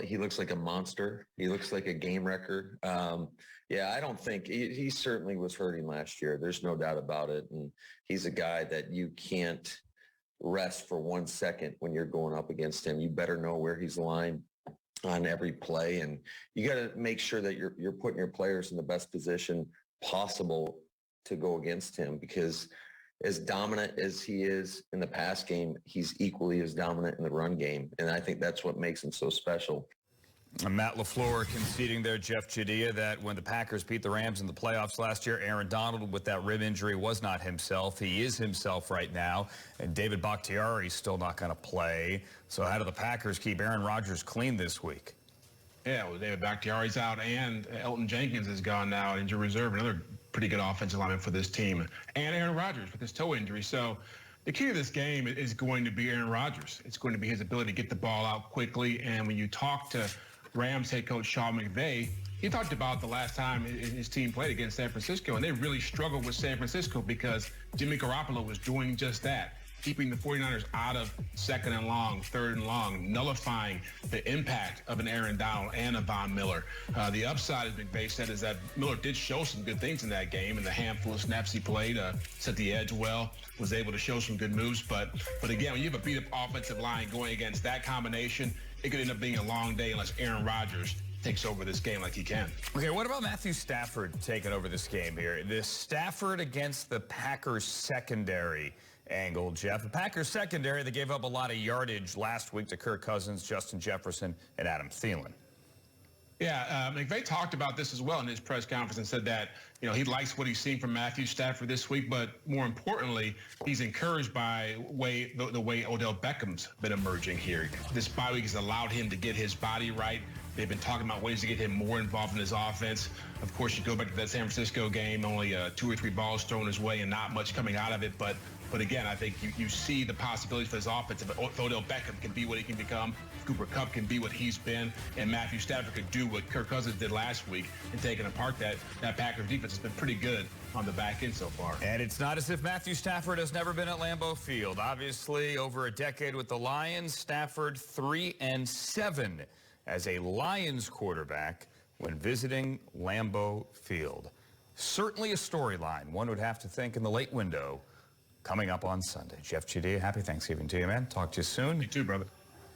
He looks like a monster. He looks like a game wrecker. Yeah, I don't think he certainly was hurting last year. There's no doubt about it. And he's a guy that you can't rest for 1 second when you're going up against him. You better know where he's lying on every play, and you got to make sure that you're putting your players in the best position possible to go against him, because as dominant as he is in the pass game, he's equally as dominant in the run game. And I think that's what makes him so special. And Matt LaFleur conceding there, Jeff Chadilla, that when the Packers beat the Rams in the playoffs last year, Aaron Donald with that rib injury was not himself. He is himself right now. And David Bakhtiari's still not going to play. So how do the Packers keep Aaron Rodgers clean this week? Yeah, well, David Bakhtiari's out, and Elton Jenkins is gone now, injured reserve, another pretty good offensive lineman for this team. And Aaron Rodgers with his toe injury. So the key to this game is going to be Aaron Rodgers. It's going to be his ability to get the ball out quickly. And when you talk to Rams head coach Sean McVay, he talked about the last time his team played against San Francisco, and they really struggled with San Francisco because Jimmy Garoppolo was doing just that, keeping the 49ers out of second and long, third and long, nullifying the impact of an Aaron Donald and a Von Miller. The upside, as McVay said, is that Miller did show some good things in that game, and the handful of snaps he played, set the edge well, was able to show some good moves. But again, when you have a beat-up offensive line going against that combination, it could end up being a long day unless Aaron Rodgers takes over this game like he can. Okay, what about Matthew Stafford taking over this game here? This Stafford against the Packers secondary angle, Jeff. The Packers secondary, they gave up a lot of yardage last week to Kirk Cousins, Justin Jefferson, and Adam Thielen. Yeah, McVay talked about this as well in his press conference and said that, he likes what he's seen from Matthew Stafford this week, but more importantly, he's encouraged by the way Odell Beckham's been emerging here. This bye week has allowed him to get his body right. They've been talking about ways to get him more involved in his offense. Of course, you go back to that San Francisco game, only 2 or 3 balls thrown his way and not much coming out of it. But again, I think you see the possibilities for his offense. If Odell Beckham can be what he can become, Cooper Kupp can be what he's been, and Matthew Stafford could do what Kirk Cousins did last week and taking apart that Packers defense has been pretty good on the back end so far. And it's not as if Matthew Stafford has never been at Lambeau Field. Obviously, over a decade with the Lions, Stafford 3-7 as a Lions quarterback when visiting Lambeau Field. Certainly a storyline, one would have to think, in the late window coming up on Sunday. Jeff Chadilla, happy Thanksgiving to you, man. Talk to you soon. You too, brother.